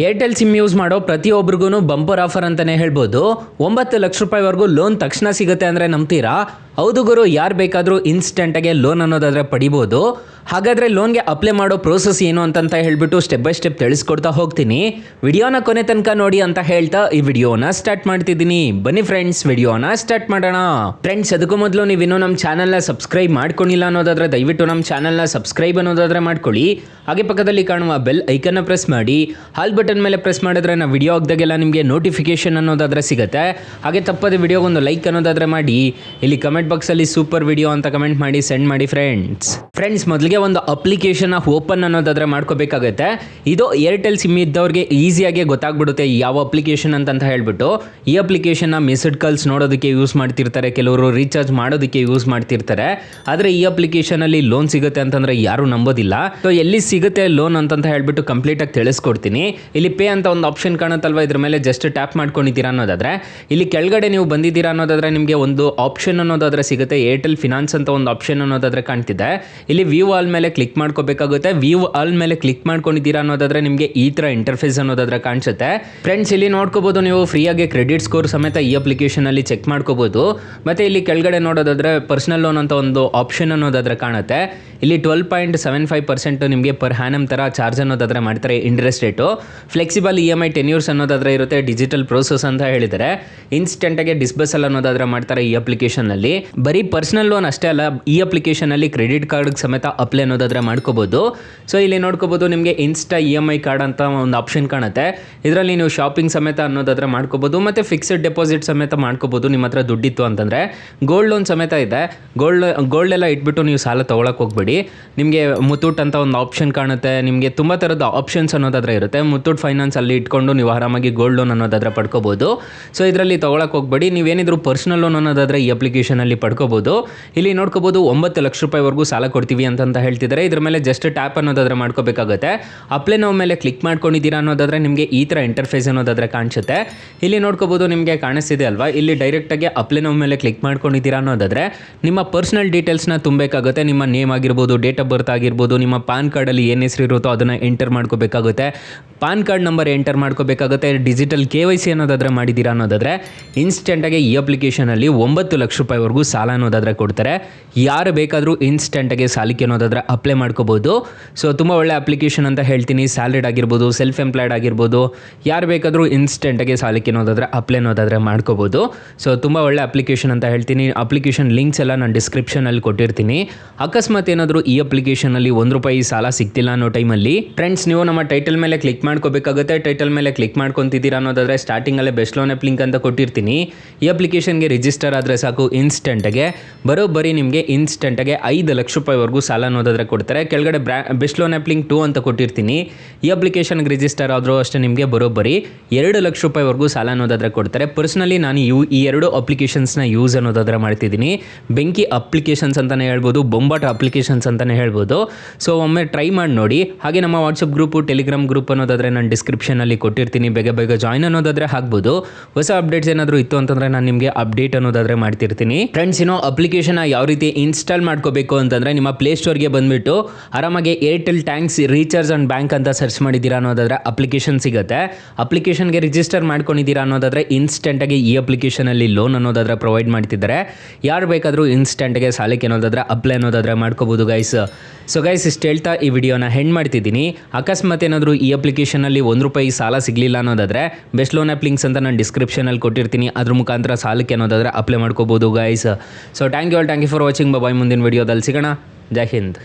Airtel sim use ಮಾಡೋ ಪ್ರತಿಯೊಬ್ಬರಿಗೂ bumper offer ಅಂತಲೇ ಹೇಳ್ಬೋದು. 9 ಲಕ್ಷ ರೂಪಾಯಿವರೆಗೂ ಲೋನ್ ತಕ್ಷಣ ಸಿಗುತ್ತೆ ಅಂದರೆ ನಂಬ್ತೀರಾ? ಹೌದು ಗುರು, ಯಾರು ಬೇಕಾದರೂ ಇನ್ಸ್ಟೆಂಟಾಗೆ ಲೋನ್ ಅನ್ನೋದಾದರೆ ಪಡಿಬೋದು. ಹಾಗಾದರೆ ಲೋನ್ಗೆ ಅಪ್ಲೈ ಮಾಡೋ ಪ್ರೋಸೆಸ್ ಏನು ಅಂತ ಹೇಳ್ಬಿಟ್ಟು ಸ್ಟೆಪ್ ಬೈ ಸ್ಟೆಪ್ ತಿಳಿಸ್ಕೊಡ್ತಾ ಹೋಗ್ತೀನಿ. ವಿಡಿಯೋನ ಕೊನೆ ತನಕ ನೋಡಿ ಅಂತ ಹೇಳ್ತಾ ಈ ವಿಡಿಯೋನ ಸ್ಟಾರ್ಟ್ ಮಾಡ್ತಿದ್ದೀನಿ. ಬನ್ನಿ ಫ್ರೆಂಡ್ಸ್, ವಿಡಿಯೋನ ಸ್ಟಾರ್ಟ್ ಮಾಡೋಣ. ಫ್ರೆಂಡ್ಸ್, ಅದಕ್ಕೂ ಮೊದಲು ನೀವಿನ್ನೂ ನಮ್ಮ ಚಾನಲ್ನ ಸಬ್ಸ್ಕ್ರೈಬ್ ಮಾಡ್ಕೊಂಡಿಲ್ಲ ಅನ್ನೋದಾದರೆ ದಯವಿಟ್ಟು ನಮ್ಮ ಚಾನಲ್ನ ಸಬ್ಸ್ಕ್ರೈಬ್ ಅನ್ನೋದಾದರೆ ಮಾಡ್ಕೊಳ್ಳಿ. ಹಾಗೆ ಪಕ್ಕದಲ್ಲಿ ಕಾಣುವ ಬೆಲ್ ಐಕನ್ನ ಪ್ರೆಸ್ ಮಾಡಿ. ಹಾಲ್ ಬಟನ್ ಮೇಲೆ ಪ್ರೆಸ್ ಮಾಡಿದ್ರೆ ನಾವು ವಿಡಿಯೋ ಹಾಕಿದಾಗೆಲ್ಲ ನಿಮಗೆ ನೋಟಿಫಿಕೇಶನ್ ಅನ್ನೋದಾದರೆ ಸಿಗುತ್ತೆ. ಹಾಗೆ ತಪ್ಪದೆ ವಿಡಿಯೋಗೊಂದು ಲೈಕ್ ಅನ್ನೋದಾದರೆ ಮಾಡಿ. ಇಲ್ಲಿ ಕಮೆಂಟ್ ಬಾಕ್ಸಲ್ಲಿ ಸೂಪರ್ ವಿಡಿಯೋ ಅಂತ ಕಮೆಂಟ್ ಮಾಡಿ ಸೆಂಡ್ ಮಾಡಿ ಫ್ರೆಂಡ್ಸ್. ಮೊದಲಿಗೆ ಒಂದು ಅಪ್ಲಿಕೇಶನ್ ಓಪನ್ ಅನ್ನೋದಾದರೆ ಮಾಡ್ಕೋಬೇಕಾಗುತ್ತೆ. ಇದು ಏರ್ಟೆಲ್ ಸಿಮ್ ಇದ್ದವ್ರಿಗೆ ಈಸಿಯಾಗಿ ಗೊತ್ತಾಗ್ಬಿಡುತ್ತೆ ಯಾವ ಅಪ್ಲಿಕೇಶನ್ ಅಂತ ಹೇಳ್ಬಿಟ್ಟು. ಈ ಅಪ್ಲಿಕೇಶನ್ನ ಮಿಸ್ಡ್ ಕಾಲ್ಸ್ ನೋಡೋದಕ್ಕೆ ಯೂಸ್ ಮಾಡ್ತಿರ್ತಾರೆ, ಕೆಲವರು ರೀಚಾರ್ಜ್ ಮಾಡೋದಕ್ಕೆ ಯೂಸ್ ಮಾಡ್ತಿರ್ತಾರೆ. ಆದರೆ ಈ ಅಪ್ಲಿಕೇಶನಲ್ಲಿ ಲೋನ್ ಸಿಗುತ್ತೆ ಅಂತಂದರೆ ಯಾರೂ ನಂಬೋದಿಲ್ಲ. ಸೊ ಎಲ್ಲಿ ಸಿಗುತ್ತೆ ಲೋನ್ ಅಂತ ಹೇಳ್ಬಿಟ್ಟು ಕಂಪ್ಲೀಟಾಗಿ ತಿಳಿಸ್ಕೊಡ್ತೀನಿ. ಇಲ್ಲಿ ಪೇ ಅಂತ ಒಂದು ಆಪ್ಷನ್ ಕಾಣುತ್ತಲ್ವ, ಇದ್ರ ಮೇಲೆ ಜಸ್ಟ್ ಟ್ಯಾಪ್ ಮಾಡ್ಕೊಂಡಿದ್ದೀರಾ ಅನ್ನೋದಾದರೆ ಇಲ್ಲಿ ಕೆಳಗಡೆ ನೀವು ಬಂದಿದ್ದೀರಾ ಅನ್ನೋದಾದರೆ ನಿಮಗೆ ಒಂದು ಆಪ್ಷನ್ ಅನ್ನೋದಾದರೆ ಸಿಗುತ್ತೆ. ಏರ್ಟೆಲ್ ಫಿನಾನ್ಸ್ ಅಂತ ಒಂದು ಆಪ್ಷನ್ ಅನ್ನೋದಾದರೆ ಕಾಣ್ತಿದೆ. ಇಲ್ಲಿ ವ್ಯೂ ಆಲ್ ಮೇಲೆ ಕ್ಲಿಕ್ ಮಾಡ್ಕೋಬೇಕಾಗುತ್ತೆ. ವ್ಯೂ ಆಲ್ ಮೇಲೆ ಕ್ಲಿಕ್ ಮಾಡ್ಕೊಂಡಿದ್ದೀರಾ ಅನ್ನೋದಾದರೆ ನಿಮಗೆ ಈ ಥರ ಇಂಟರ್ಫೇಸ್ ಅನ್ನೋದಾದರೆ ಕಾಣಿಸುತ್ತೆ. ಫ್ರೆಂಡ್ಸ್, ಇಲ್ಲಿ ನೋಡ್ಕೋಬೋದು ನೀವು ಫ್ರೀಯಾಗಿ ಕ್ರೆಡಿಟ್ ಸ್ಕೋರ್ ಸಮೇತ ಈ ಅಪ್ಲಿಕೇಶನಲ್ಲಿ ಚೆಕ್ ಮಾಡ್ಕೋಬೋದು. ಮತ್ತು ಇಲ್ಲಿ ಕೆಳಗಡೆ ನೋಡೋದಾದರೆ ಪರ್ಸನಲ್ ಲೋನ್ ಅಂತ ಒಂದು ಆಪ್ಷನ್ ಅನ್ನೋದಾದರೆ ಕಾಣುತ್ತೆ. ಇಲ್ಲಿ 12.75% ನಿಮಗೆ ಪರ್ ಹ್ಯಾನಮ್ ಥರ ಚಾರ್ಜ್ ಅನ್ನೋದಾದರೆ ಮಾಡ್ತಾರೆ interest rate. Flexible EMI tenures ಅನ್ನೋದಾದರೆ ಇರುತ್ತೆ. ಡಿಜಿಟಲ್ ಪ್ರೋಸೆಸ್ ಅಂತ ಹೇಳಿದರೆ ಇನ್ಸ್ಟೆಂಟಾಗಿ ಡಿಸ್ಬಸಲ್ ಅನ್ನೋದಾದರೆ ಮಾಡ್ತಾರೆ ಈ ಅಪ್ಲಿಕೇಶನಲ್ಲಿ. ಬರೀ ಪರ್ಸನಲ್ ಲೋನ್ ಅಷ್ಟೇ ಅಲ್ಲ, ಈ ಅಪ್ಲಿಕೇಶನಲ್ಲಿ ಕ್ರೆಡಿಟ್ ಕಾರ್ಡ್ಗೆ ಸಮೇತ ಅಪ್ಲೈ ಅನ್ನೋದಾದರೆ ಮಾಡ್ಕೋಬೋದು. ಸೊ ಇಲ್ಲಿ ನೋಡ್ಕೋಬೋದು ನಿಮಗೆ ಇನ್ಸ್ಟಾ EMI ಕಾರ್ಡ್ ಅಂತ ಒಂದು ಆಪ್ಷನ್ ಕಾಣುತ್ತೆ. ಇದರಲ್ಲಿ ನೀವು ಶಾಪಿಂಗ್ ಸಮೇತ ಅನ್ನೋದಾದರೆ ಮಾಡ್ಕೋಬೋದು. ಮತ್ತು ಫಿಕ್ಸ್ಡ್ ಡೆಪಾಸಿಟ್ ಸಮೇತ ಮಾಡ್ಕೋಬೋದು ನಿಮ್ಮ ಹತ್ರ ದುಡ್ಡಿತ್ತು ಅಂತಂದರೆ. ಗೋಲ್ಡ್ ಲೋನ್ ಸಮೇತ ಇದೆ. ಗೋಲ್ಡ್ ಎಲ್ಲ ಇಟ್ಬಿಟ್ಟು ನೀವು ಸಾಲ ತೊಗೊಳಕ್ಕೆ ಹೋಗ್ಬೇಡಿ. ನಿಮಗೆ ಮುತ್ತೂಟ್ ಅಂತ ಒಂದು ಆಪ್ಷನ್ ಕಾಣುತ್ತೆ. ನಿಮಗೆ ತುಂಬ ಥರದ ಆಪ್ಷನ್ಸ್ ಅನ್ನೋದಾದರೆ ಇರುತ್ತೆ. ಮುತ್ತೂಟ್ ಫೈನಾನ್ಸ್ ಅಲ್ಲಿ ಇಟ್ಕೊಂಡು ನೀವು ಆರಾಮಾಗಿ ಗೋಲ್ಡ್ ಲೋನ್ ಅನ್ನೋದಾದರೆ ಪಡ್ಕೋಬೋದು. ಸೊ ಇದರಲ್ಲಿ ತೊಗೊಳಕ್ಕೆ ಹೋಗ್ಬೇಡಿ. ನೀವೇನಿದ್ರು ಪರ್ಸನಲ್ ಲೋನ್ ಅನ್ನೋದಾದರೆ ಈ ಅಪ್ಲಿಕೇಶನಲ್ಲಿ ಪಡ್ಕೋಬೋದು. ಇಲ್ಲಿ ನೋಡ್ಕೋಬೋದು 9 ಲಕ್ಷ ರೂಪಾಯಿವರೆಗೂ ಸಾಲ ಕೊಡ್ತೀವಿ ಅಂತ ಹೇಳ್ತಿದ್ದಾರೆ. ಇದ್ರ ಮೇಲೆ ಜಸ್ಟ್ ಟ್ಯಾಪ್ ಅನ್ನೋದಾದರೆ ಮಾಡ್ಕೋಬೇಕಾಗುತ್ತೆ. ಅಪ್ಲೈ ನಾವು ಮೇಲೆ ಕ್ಲಿಕ್ ಮಾಡ್ಕೊಂಡಿದ್ದೀರಾ ಅನ್ನೋದಾದರೆ ನಿಮಗೆ ಈ ಥರ ಇಂಟರ್ಫೇಸ್ ಅನ್ನೋದಾದರೆ ಕಾಣಿಸುತ್ತೆ. ಇಲ್ಲಿ ನೋಡ್ಕೋಬೋದು ನಿಮಗೆ ಕಾಣಿಸ್ತಿದೆ ಅಲ್ವಾ, ಇಲ್ಲಿ ಡೈರೆಕ್ಟಾಗಿ ಅಪ್ಲೈ ನಾವು ಮೇಲೆ ಕ್ಲಿಕ್ ಮಾಡ್ಕೊಂಡಿದ್ದೀರಾ ಅನ್ನೋದಾದರೆ ನಿಮ್ಮ ಪರ್ಸನಲ್ ಡೀಟೇಲ್ಸ್ನ ತುಂಬಬೇಕಾಗುತ್ತೆ. ನಿಮ್ಮ ನೇಮ್ ಆಗಿರ್ಬೋದು, ಡೇಟ್ ಆಫ್ ಬರ್ತ್ ಆಗಿರ್ಬೋದು, ನಿಮ್ಮ ಪಾನ್ ಕಾರ್ಡಲ್ಲಿ ಏನು ಹೆಸರು ಇರುತ್ತೋ ಅದನ್ನು ಎಂಟರ್ ಮಾಡ್ಕೋಬೇಕಾಗುತ್ತೆ. ಪಾನ್ ಕಾರ್ಡ್ ನಂಬರ್ ಎಂಟರ್ ಮಾಡ್ಕೋಬೇಕಾಗುತ್ತೆ. ಡಿಜಿಟಲ್ KYC ಅನ್ನೋದಾದರೆ ಮಾಡಿದ್ದೀರಾ ಅನ್ನೋದಾದರೆ ಇನ್ಸ್ಟೆಂಟಾಗಿ ಈ ಅಪ್ಲಿಕೇಶನಲ್ಲಿ 9 ಲಕ್ಷ ರೂಪಾಯಿವರೆಗೂ ಸಾಲ ಅನ್ನೋದಾದರೆ ಕೊಡ್ತಾರೆ. ಯಾರು ಬೇಕಾದರೂ ಇನ್ಸ್ಟೆಂಟಾಗಿ ಸಾಲಕ್ಕೆ ಅನ್ನೋದಾದರೆ ಅಪ್ಲೈ ಮಾಡ್ಕೋಬೋದು. ಸೊ ತುಂಬ ಒಳ್ಳೆ ಅಪ್ಲಿಕೇಶನ್ ಅಂತ ಹೇಳ್ತೀನಿ. ಸ್ಯಾಲರಿಡ್ ಆಗಿರ್ಬೋದು, ಸೆಲ್ಫ್ ಎಂಪ್ಲಾಯ್ಡ್ ಆಗಿರ್ಬೋದು, ಯಾರು ಬೇಕಾದರೂ ಇನ್ಸ್ಟೆಂಟಾಗಿ ಸಾಲಕ್ಕೆ ಅನ್ನೋದಾದರೆ ಅಪ್ಲೈ ಅನ್ನೋದಾದರೆ ಮಾಡ್ಕೋಬೋದು. ಸೊ ತುಂಬ ಒಳ್ಳೆ ಅಪ್ಲಿಕೇಶನ್ ಅಂತ ಹೇಳ್ತೀನಿ. ಅಪ್ಲಿಕೇಶನ್ ಲಿಂಕ್ಸ್ ಎಲ್ಲ ನಾನು ಡಿಸ್ಕ್ರಿಪ್ಷನಲ್ಲಿ ಕೊಟ್ಟಿರ್ತೀನಿ. ಅಕಸ್ಮಾತ್ ಏನಾದರೂ ಈ ಅಪ್ಲಿಕೇಶನಲ್ಲಿ ₹1 ಸಾಲ ಸಿಗ್ತಿಲ್ಲ ಅನ್ನೋ ಟೈಮಲ್ಲಿ ಫ್ರೆಂಡ್ಸ್, ನೀವು ನಮ್ಮ ಟೈಟಲ್ ಮೇಲೆ ಕ್ಲಿಕ್ ಮಾಡ್ಕೋಬೇಕಾಗುತ್ತೆ. ಟೈಟಲ್ ಮೇಲೆ ಕ್ಲಿಕ್ ಮಾಡ್ಕೊತಿದ್ದೀರಾ ಅನ್ನೋದಾದರೆ ಸ್ಟಾರ್ಟಿಂಗಲ್ಲೇ ಬೆಸ್ಟ್ ಲೋನ್ ಆ್ಯಪ್ ಲಿಂಕ್ ಅಂತ ಕೊಟ್ಟಿರ್ತೀನಿ. ಈ ಅಪ್ಲಿಕೇಶನ್ಗೆ ರಿಜಿಸ್ಟರ್ ಆದರೆ ಸಾಕು, ಇನ್ಸ್ಟೆಂಟಾಗೆ ಬರೋಬ್ಬರಿ ನಿಮಗೆ ಇನ್ಸ್ಟೆಂಟಾಗೆ 5 ಲಕ್ಷ ರೂಪಾಯಿವರೆಗೂ ಸಾಲ ಅನ್ನೋದಾದರೆ ಕೊಡ್ತಾರೆ. ಕೆಳಗಡೆ ಬೆಸ್ಟ್ ಲೋನ್ ಆ್ಯಪ್ ಲಿಂಕ್ 2 ಅಂತ ಕೊಟ್ಟಿರ್ತೀನಿ. ಈ ಅಪ್ಲಿಕೇಶನ್ಗೆ ರಿಜಿಸ್ಟರ್ ಆದರೂ ಅಷ್ಟೇ ನಿಮಗೆ ಬರೋಬ್ಬರಿ 2 ಲಕ್ಷ ರೂಪಾಯಿವರೆಗೂ ಸಾಲ ಅನ್ನೋದಾದರೆ ಕೊಡ್ತಾರೆ. ಪರ್ಸ್ನಲಿ ನಾನು ಈ 2 ಅಪ್ಲಿಕೇಶನ್ಸ್ನ ಯೂಸ್ ಅನ್ನೋದಾದರೆ ಮಾಡ್ತಿದ್ದೀನಿ. ಬೆಂಕಿ ಅಪ್ಲಿಕೇಶನ್ಸ್ ಅಂತಲೇ ಹೇಳ್ಬೋದು, ಬೊಂಬಾಟ ಅಪ್ಲಿಕೇಶನ್ಸ್ ಅಂತಲೇ ಹೇಳ್ಬೋದು. ಸೊ ಒಮ್ಮೆ ಟ್ರೈ ಮಾಡಿ ನೋಡಿ. ಹಾಗೆ ನಮ್ಮ ವಾಟ್ಸಪ್ ಗ್ರೂಪು, ಟೆಲಿಗ್ರಾಮ್ ಗ್ರೂಪ್ ಅನ್ನೋದಾದರೆ ನಾನು ಡಿಸ್ಕ್ರಿಪ್ಷನಲ್ಲಿ ಕೊಟ್ಟಿರ್ತೀನಿ. ಬೇಗ ಜಾಯ್ನ್ ಅನ್ನೋದಾದರೆ ಆಗ್ಬೋದು. ಹೊಸ ಅಪ್ಡೇಟ್ಸ್ ಏನಾದರೂ ಇತ್ತು ಅಂತಂದರೆ ನಾನು ನಿಮಗೆ ಅಪ್ಡೇಟ್ ಅನ್ನೋದಾದರೆ ಮಾಡ್ತಿರ್ತೀನಿ. ಫ್ರೆಂಡ್ಸ್, ಇನ್ನೂ ಅಪ್ಲಿಕೇಶನ್ ಯಾವ ರೀತಿ ಇನ್ಸ್ಟಾಲ್ ಮಾಡ್ಕೋಬೇಕು ಅಂತಂದರೆ ನಿಮ್ಮ ಪ್ಲೇಸ್ಟೋರ್ಗೆ ಬಂದುಬಿಟ್ಟು ಆರಾಮಾಗಿ Airtel thanks recharge and bank ಅಂತ ಸರ್ಚ್ ಮಾಡಿದ್ದೀರಾ ಅನ್ನೋದಾದರೆ ಅಪ್ಲಿಕೇಶನ್ ಸಿಗುತ್ತೆ. ಅಪ್ಲಿಕೇಶನ್ಗೆ ರಿಜಿಸ್ಟರ್ ಮಾಡ್ಕೊಂಡಿದ್ದೀರಾ ಅನ್ನೋದಾದರೆ ಇನ್ಸ್ಟೆಂಟಾಗಿ ಈ ಅಪ್ಲಿಕೇಶನಲ್ಲಿ ಲೋನ್ ಅನ್ನೋದಾದರೆ ಪ್ರೊವೈಡ್ ಮಾಡ್ತಿದ್ದಾರೆ. ಯಾರು ಬೇಕಾದರೂ ಇನ್ಸ್ಟೆಂಟಾಗಿ ಸಾಲಕ್ಕೆ ಅನ್ನೋದಾದರೆ ಅಪ್ಲೈ ಅನ್ನೋದಾದರೆ ಮಾಡ್ಕೋಬೋದು ಗೈಸ್. ಸೊ ಗೈಸ್, ಇಷ್ಟು ಹೇಳ್ತಾ ಈ ವಿಡಿಯೋನ ಹೆಂಡ್ ಮಾಡ್ತಿದ್ದೀನಿ. ಅಕಸ್ಮಾತ್ ಏನಾದರೂ ಈ ಅಪ್ಲಿಕೇಶನಲ್ಲಿ ₹1 ಸಾಲ ಸಿಗಲಿಲ್ಲ ಅನ್ನೋದಾದರೆ ಬೆಸ್ಟ್ ಲೋನ್ ಆ್ಯಪ್ ಲಿಂಕ್ಸ್ ಅಂತ ನಾನು ಡಿಸ್ಕ್ರಿಪ್ಷನಲ್ಲಿ ಕೊಟ್ಟಿರ್ತೀನಿ. ಅದ್ರ ಮುಖಾಂತರ ಸಾಲಕ್ಕೆ ಅನ್ನೋದಾದರೆ ಅಪ್ಲೈ ಮಾಡ್ಕೋಬೋದು guys. So thank you for watching. Bye, ಮುಂದಿನ ವಿಡಿಯೋದಲ್ಲಿ ಸಿಗೋಣ. ಜೈ ಹಿಂದ್.